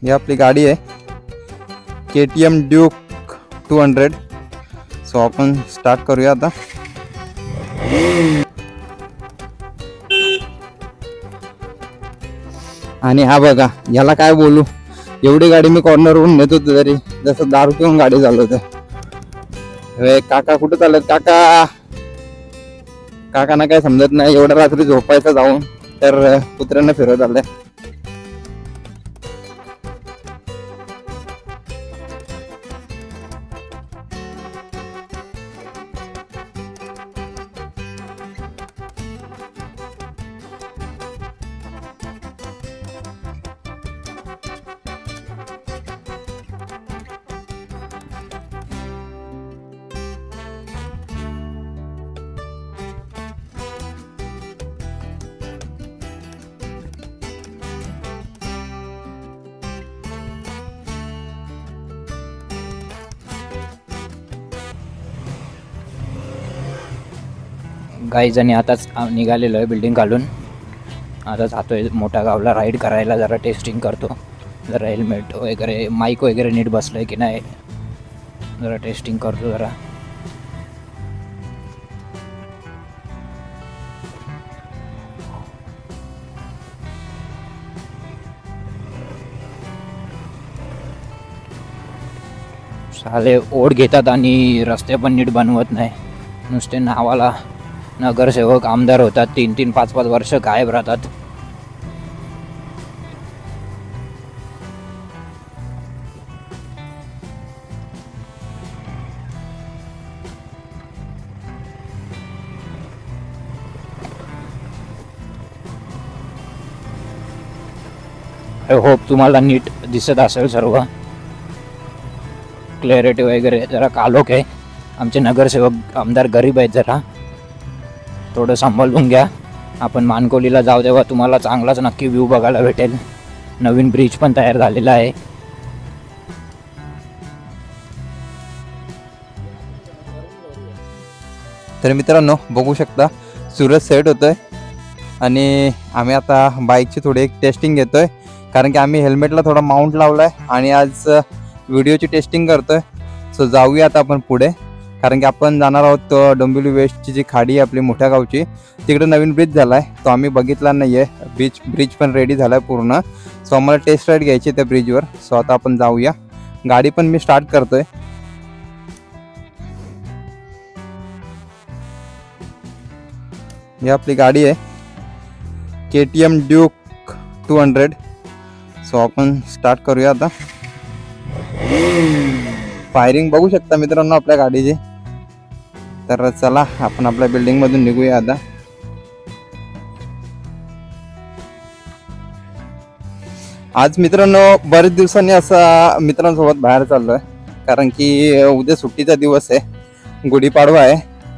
ही आपली गाडी आहे KTM ड्यूक 200. सो आपण स्टार्ट करूया आता. आणि हा बघा, याला काय बोलू, एवढी गाडी मी कॉर्नरवरून नेत होतो तरी जसं दारू पिऊन गाडी चालवते. काका कुठे चालत? काकांना काय समजत नाही, एवढ्या रात्री झोपायचं जाऊन तर कुत्र्यांना फिरत आलंय. गाईज आणि आताच निघालेलो आहे बिल्डिंग घालून. आता जातोय मोठ्या गावला राईड करायला, जरा टेस्टिंग करतो, जरा हेल्मेट वगैरे माईक वगैरे नीट बसलं आहे की नाही जरा टेस्टिंग करतो जरा. साले ओढ घेतात आणि रस्ते पण नीट बनवत नाही, नुसते नावाला नगरसेवक आमदार होतात, 3-3, 5-5 वर्ष गायब राहतात. आय होप तुम्हाला नीट दिसत असेल सर्व. क्लॅरिटी वगैरे जरा कालोख आहे. आमचे नगरसेवक आमदार गरीब आहेत, जरा थोडं सांभाळून घ्या. आपण मानकोलीला जाऊ तेव्हा तुम्हाला चांगलाच नक्की व्ह्यू बघायला भेटेल. नवीन ब्रिज पण तयार झालेला आहे. तर मित्रांनो बघू शकता सूरज सेट होतोय आणि आम्ही आता बाईकची थोडी एक टेस्टिंग घेतोय, कारण की आम्ही हेल्मेटला थोडा माउंट लावलाय आणि आज व्हिडिओची टेस्टिंग करतोय. सो जाऊया आता आपण पुढे, कारण की आपण जाणार आहोत डोंबिवली वेस्टची जी खाडी आहे आपली मोठ्या गावची, तिकडे नवीन ब्रिज झाला आहे, तो आम्ही बघितला नाही आहे. ब्रिज पण रेडी झाला आहे पूर्ण. सो आम्हाला टेस्ट राईड घ्यायची त्या ब्रिजवर. सो आता आपण जाऊया. गाडी पण मी स्टार्ट करतोय. ही आपली गाडी आहे KTM ड्यूक 200. सो आपण स्टार्ट करूया आता. फायरिंग बघू शकता मित्रांनो आपल्या गाडीची. तर चला आपण आपल्या बिल्डिंग मधून निघूया आता. आज मित्रांनो बरेच दिवसांनी असा मित्रांसोबत बाहेर चाललोय, कारण की उद्या सुट्टीचा दिवस आहे, गुढीपाडवा आहे.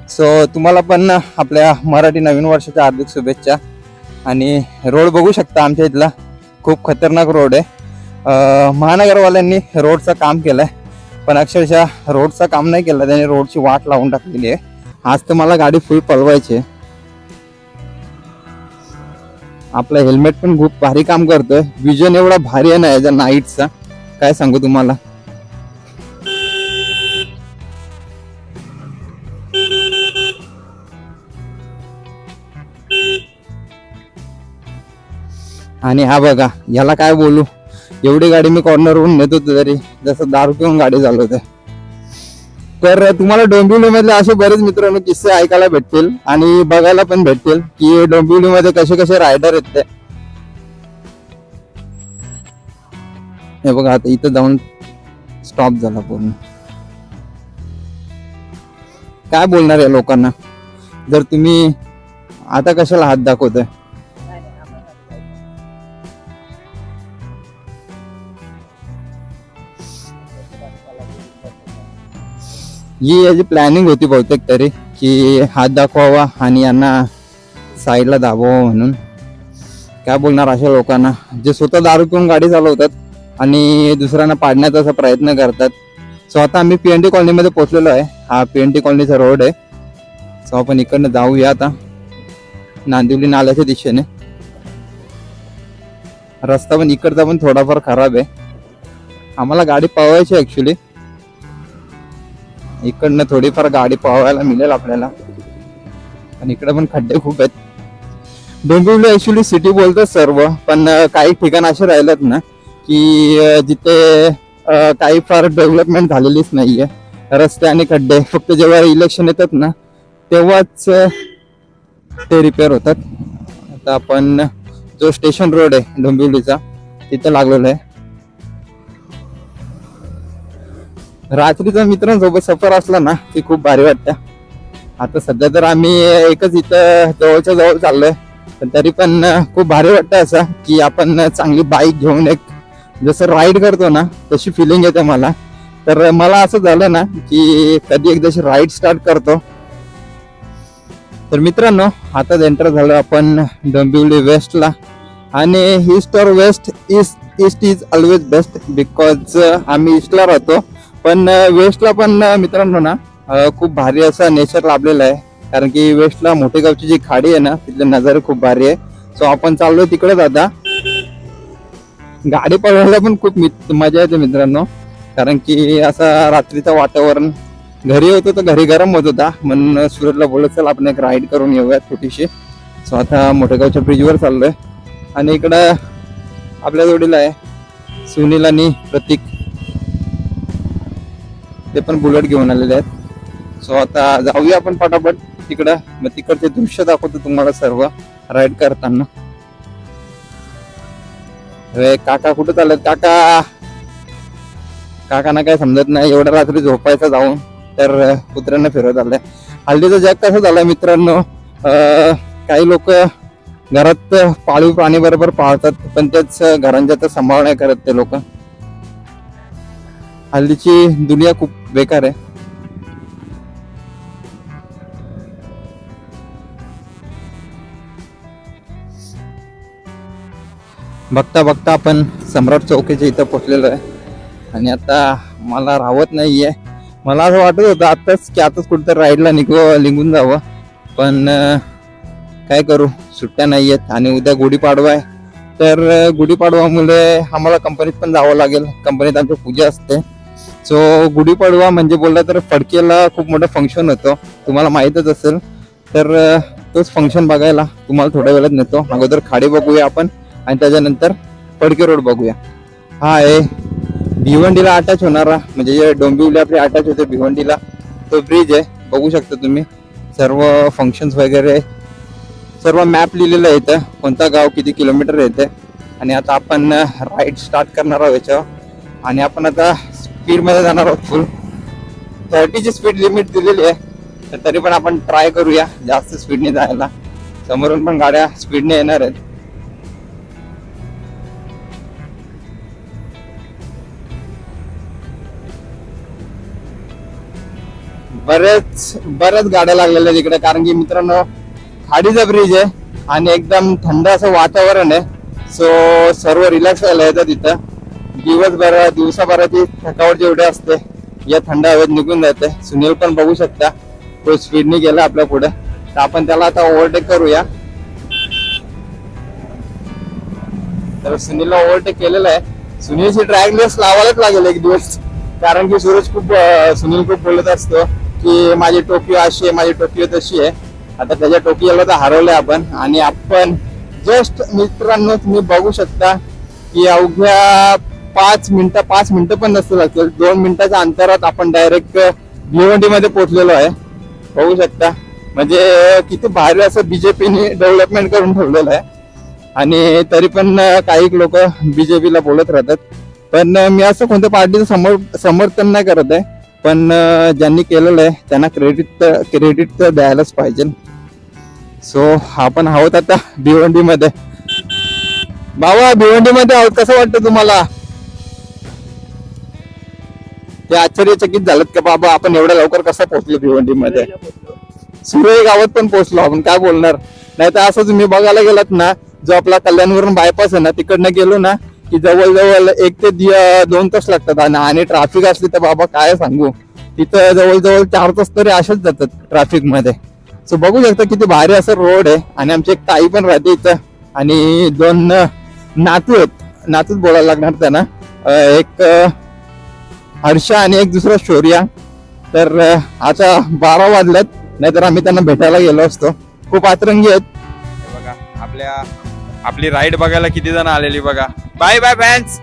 सो तुम्हाला पण आपल्या मराठी नवीन वर्षाच्या हार्दिक शुभेच्छा. आणि रोड बघू शकता आमच्या इथला खूप खतरनाक रोड आहे. महानगरवाल्यांनी रोडचं काम केलंय, पण अक्षरशः रोडचं काम नाही केलं त्यांनी, रोडची वाट लावून टाकलेली आहे. आज तर मला गाडी फुल पळवायची आहे. आपला हेल्मेट पण खूप भारी काम करतोय. विजन एवढा भारी आहे ना याचा नाईटचा, काय सांगू तुम्हाला. आणि हा बघा, याला काय बोलू, एवढी गाडी मी कॉर्नरवरून नेत होतो तरी जसं दारू पिऊन गाडी चालवते. तर तुम्हाला डोंबिवलीमधले असे बरेच मित्रांनो किस्से ऐकायला भेटतील आणि बघायला पण भेटतील की डोंबिवलीमध्ये कसे कसे रायडर आहेत ते. हे बघा आता इथं जाऊन स्टॉप झाला पूर्ण. काय बोलणार या लोकांना, जर तुम्ही आता कशाला हात दाखवताय. ही याची प्लॅनिंग होती बहुतेक तरी, की हात दाखवावा आणि यांना साईडला दाबावं म्हणून. काय बोलणार अशा लोकांना जे स्वतः दारू पिऊन गाडी चालवतात आणि दुसऱ्यांना पाडण्याचा प्रयत्न करतात. सो आता आम्ही PNT कॉलनीमध्ये पोहोचलेलो आहे. हा PNT कॉलनीचा रोड आहे. सो आपण इकडनं जाऊया आता नांदिवली नाल्याच्या दिशेने. रस्ता पण इकडचा पण थोडाफार खराब आहे. आम्हाला गाडी पळवायची ऍक्च्युली, इकडनं थोडीफार गाडी पळवायला मिळेल आपल्याला. आणि इकडे पण खड्डे खूप आहेत. डोंबिवली ऍक्च्युली सिटी बोलतात सर्व, पण काही ठिकाण असे राहिलेत ना की जिथे काही फार डेव्हलपमेंट झालेलीच नाहीये. रस्ते आणि खड्डे फक्त जेव्हा इलेक्शन येतात ना तेव्हाच ते रिपेअर होतात. आता आपण जो स्टेशन रोड आहे डोंबिवलीचा तिथे लागलेलो आहे. रात्रीचा मित्रांसोबत सफर असला ना की खूप भारी वाटतं. आता सध्या तर आम्ही एकच इथं जवळच्या जवळ चाललोय, पण तरी पण खूप भारी वाटतं असं की आपण चांगली बाईक घेऊन एक जसं राईड करतो ना तशी फिलिंग येते मला. तर मला असं झालं ना की कधी एकदाची राईड स्टार्ट करतो. तर मित्रांनो आता एंटर झालो आपण डोंबिवली वेस्टला. आणि ईस्ट और west east is always best because आम्ही ईस्टला राहतो, पण वेस्टला पण मित्रांनो ना खूप भारी असा नेचर लाभलेला आहे. कारण की वेस्टला मोठेगावची जी खाडी आहे ना तिथले नजारे खूप भारी आहे. सो आपण चाललोय तिकडेच आता. गाडी पळवायला पण खूप मजा येते मित्रांनो, कारण की असं रात्रीचं वातावरण. घरी होतो तर घरी गरम होत होता, म्हणून सूरजला बोलत चल आपण एक राईड करून येऊया छोटीशी. सो आता मोठेगावच्या ब्रिजवर चाललोय. आणि इकडं आपल्या जोडीला आहे सुनील आणि प्रतीक, ते पण बुलेट घेऊन आलेले आहेत. सो आता जाऊया आपण पटापट तिकडं, मग तिकडचे दृश्य दाखवतो तुम्हाला सर्व राईड करताना. काका कुठं चालत? काकांना काय समजत नाही एवढ्या रात्री झोपायचं जाऊन, तर कुत्र्यांना फिरवत आलंय. हल्लीचं जग कसं झालंय मित्रांनो, काही लोक घरात पाळीव प्राणी बरोबर पाळतात, पण तेच घरांच्या तर सांभाळ नाही करत ते लोक. हल्लीची दुनिया खूप बेकार आहे. बघता बघता आपण सम्राट चौकीच्या इथं पोहोचलेलो आहे. आणि आता मला राहत नाहीये. मला असं वाटत होतं आताच कुठेतरी राईडला निघून जावं, पण काय करू, सुट्ट्या नाही आहेत. आणि उद्या गुढीपाडवा आहे, तर गुढीपाडवामुळे आम्हाला कंपनीत पण जावं लागेल. कंपनीत आमची पूजा असते. सो गुढीपाडवा म्हणजे बोलला तर फडकेला खूप मोठं फंक्शन होतं, तुम्हाला माहीतच असेल. तर तोच फंक्शन बघायला तुम्हाला थोड्या वेळात नेतो. अगोदर खाडी बघूया आपण आणि त्याच्यानंतर फडके रोड बघूया. हा आहे भिवंडीला अटॅच होणारा, म्हणजे जे डोंबिवली आपली अटॅच होते भिवंडीला, तो ब्रिज आहे. बघू शकता तुम्ही सर्व फंक्शन्स वगैरे सर्व मॅप लिहिलेलं आहे इथं, कोणता गाव किती किलोमीटर येते. आणि आता आपण राईड स्टार्ट करणार आहोत याच्यावर. आणि आपण आता स्पीडमध्ये जाणार आहोत. फुल 30ची स्पीड लिमिट दिलेली आहे, तर तरी पण आपण ट्राय करूया जास्त स्पीडने जायला. समोरून पण गाड्या स्पीडने येणार आहेत. बऱ्याच गाड्या लागलेल्या तिकडे, कारण की मित्रांनो खाडीचा ब्रिज आहे आणि एकदम थंड असं वातावरण आहे. सो सर्व रिलॅक्स व्हायला येतात तिथं. दिवसाभराची थकावट जेवढी असते या थंड हवेत निघून जाते. सुनील पण बघू शकता तो स्पीडने गेला आपल्या पुढे, तर आपण त्याला आता ओव्हरटेक करूया. तर सुनीलला ओव्हरटेक केलेला आहे. सुनीलची ड्रॅग रेस लावायलाच लागेल एक दिवस, कारण की सुनील खूप बोलत असतो की माझी टोपी अशी आहे, माझी टोपी तशी आहे. आता त्याच्या टोपीला तर हरवलंय आपण. आणि आपण जस्ट मित्रांनो तुम्ही बघू शकता की अवघ्या 5 मिनिटं पण नसतील असेल, 2 मिनिटाच्या अंतरात आपण डायरेक्ट भिवंडी मध्ये पोहोचलेलो आहे. बघू शकता म्हणजे किती भारी असं बीजेपीने डेव्हलपमेंट करून ठेवलेलं आहे. आणि तरी पण काही लोक बीजेपीला बोलत राहतात, पण मी असं कोणत्या पार्टीचं समर्थन नाही करत आहे. पण ज्यांनी केलेलं आहे त्यांना क्रेडिट तर द्यायलाच पाहिजे. सो आपण आहोत आता भिवंडीमध्ये. बाबा भिवंडीमध्ये आहोत, कसं वाटतं तुम्हाला? ते आश्चर्यचकित झालं का बाबा आपण एवढ्या लवकर कसं पोहोचलो भिवंडीमध्ये? सुरई गावात पण पोहोचलो आपण, काय बोलणार. नाही तर असं तुम्ही बघायला गेलात ना, जो आपला कल्याणवरून बायपास आहे ना तिकडनं गेलो ना की जवळजवळ 1 ते 2 तास लागतात. आणि ट्रॅफिक असली तर बाबा काय सांगू, तिथं जवळजवळ 4 तास तरी अशाच जातात ट्रॅफिक मध्ये. सो बघू शकता किती भारी असं रोड आहे. आणि आमची एक ताई पण राहते इथं, आणि 2 नातू आहेत. नातूच बोलायला लागणार त्यांना. एक हर्षा आणि एक दुसरा शौर्या. तर आता 12 वाजल्यात, नाहीतर आम्ही त्यांना भेटायला गेलो असतो. खूप आतरंगी आहेत. बघा आपली राईड बघायला किती जण आलेली बघा. Bye bye fans.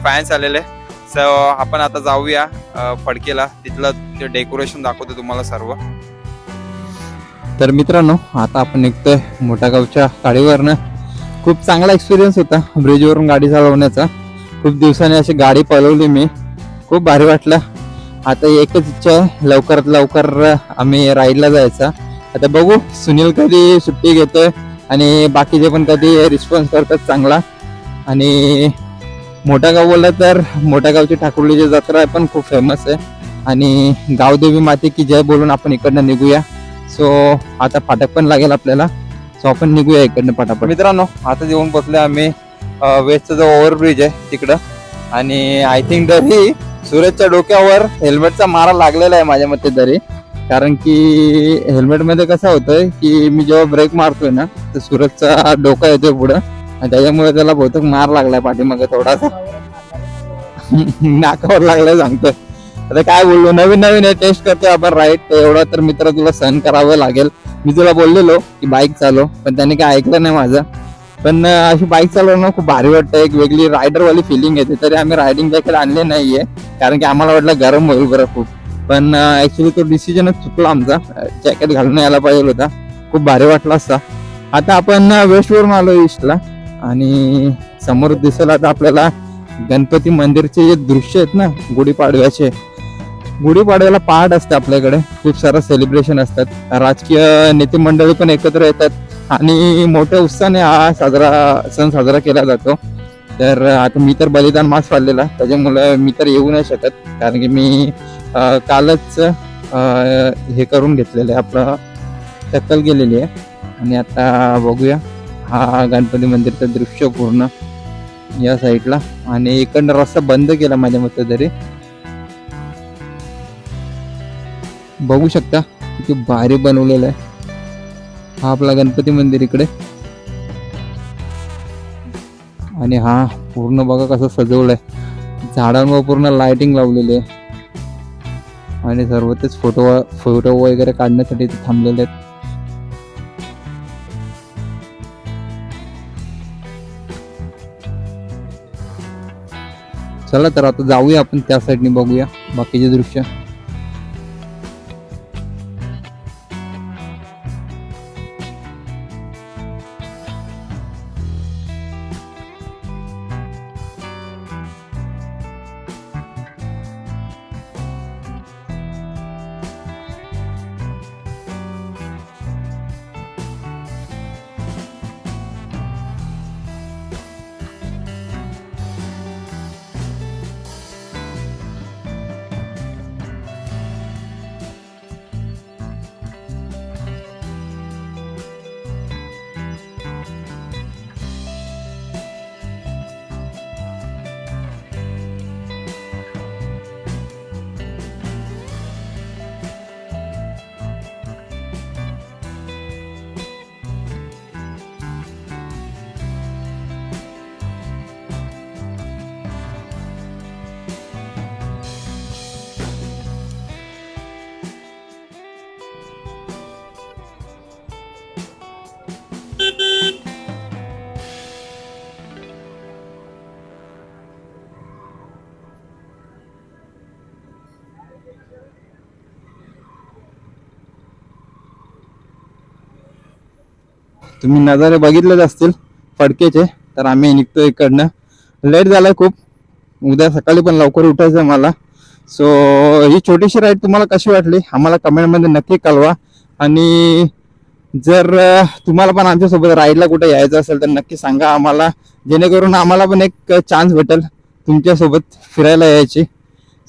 फॅन्स आलेले. सो आपण आता जाऊया फडकेला, तिथलं डेकोरेशन दाखवतो तुम्हाला सर्व. तर मित्रांनो आता आपण निघतोय मोठ्या गावच्या गाडीवरनं. खूप चांगला एक्सपिरियन्स होता ब्रिजवरून गाडी चालवण्याचा. खूप दिवसांनी अशी गाडी पळवली मी, खूप भारी वाटलं. आता एकच इच्छा आहे, लवकरात लवकर आम्ही राईडला जायचा. आता बघू सुनील कधी सुट्टी घेतोय आणि बाकीचे पण कधी रिस्पॉन्स करतात चांगला. आणि मोठा गाव बोलला तर मोठ्या गावची ठाकुर्लीची जत्रा पण खूप फेमस आहे. आणि गावदेवी माते की जय बोलून आपण इकडनं निघूया. सो आता फाटक पण लागेल आपल्याला, सो आपण निघूया इकडनं पटापट. मित्रांनो आता जेवून बसले आम्ही वेस्टचा जो ओव्हरब्रिज आहे तिकडं. आणि आय थिंक तरी सूरजच्या डोक्यावर हेल्मेटचा मारा लागलेला आहे माझ्या मते तरी. कारण की हेल्मेटमध्ये कसं होतंय की मी जेव्हा ब्रेक मारतोय ना तर सूरजचा डोका येतोय पुढं, आणि त्याच्यामुळे त्याला बहुतेक मार लागलाय पाठीमागे थोडासा. नाकावर लागलाय सांगतोय. आता काय बोललो, नवीन नवीन हे टेस्ट करतोय आपण राईड. एवढं तर मित्र तुला सहन करावं लागेल. मी तुला बोललेलो की बाईक चालव, पण त्याने काय ऐकलं नाही माझं. पण अशी बाईक चालवणं खूप भारी वाटतं, एक वेगळी रायडरवाली फिलिंग येते. तरी आम्ही रायडिंग जॅकेट आणले नाहीये कारण की आम्हाला वाटलं गरम होईल बरं खूप. पण ऍक्च्युली तो डिसिजनच चुकला आमचा, जॅकेट घालून यायला पाहिजे होता. खूप भारी वाटला असता. आता आपण वेस्टवरून आलो ईस्टला, आणि समोर दिसेल आता आपल्याला गणपती मंदिरचे जे दृश्य आहेत ना गुढीपाडव्याचे. गुढीपाडव्याला पहाट असते आपल्याकडे, खूप सारं सेलिब्रेशन असतात. राजकीय नेते मंडळी पण एकत्र येतात आणि मोठ्या उत्साहाने हा सण साजरा केला जातो. तर आता मी तर बलिदान मास पाळलेला, त्याच्यामुळे मी तर येऊ नाही शकत कारण की मी कालच हे करून घेतलेलं आहे, आपलं टक्कल गेलेली आहे. आणि आता बघूया हा गणपती मंदिरचं दृश्य पूर्ण या साईडला. आणि इकडनं रस्ता बंद केला माझ्या मते तरी. बघू शकता किती भारी बनवलेलं आहे. हा आपला गणपती मंदिर इकडे, आणि हा पूर्ण बघा कसं सजवलंय. झाडांवर पूर्ण लाइटिंग लावलेली आहे आणि सर्व तेच फोटो वगैरे काढण्यासाठी इथे थांबलेले आहेत. चला तर आता जाऊया आपण त्या साईडने, बघूया बाकीचे दृश्य. तुम्ही नजारे बघितलेच असतील फडकेचे. तर आम्ही निघतो इकडनं, लेट झालाय खूप, उद्या सकाळी पण लवकर उठायचं मला. सो ही छोटीशी राईड तुम्हाला कशी वाटली आम्हाला कमेंटमध्ये नक्की कळवा. आणि जर तुम्हाला पण आमच्यासोबत राईडला कुठे यायचं असेल तर नक्की सांगा आम्हाला, जेणेकरून आम्हाला पण एक चान्स भेटेल तुमच्यासोबत फिरायला यायची.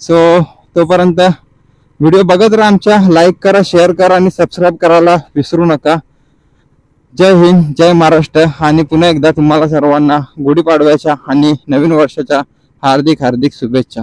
सो तोपर्यंत व्हिडिओ बघत राहा आमच्या, लाईक करा, शेअर करा आणि सबस्क्राईब करायला विसरू नका. जय हिंद, जय महाराष्ट्र. आणि पुन्हा एकदा तुम्हाला सर्वांना गुढीपाडव्याच्या आणि नवीन वर्षाच्या हार्दिक हार्दिक शुभेच्छा.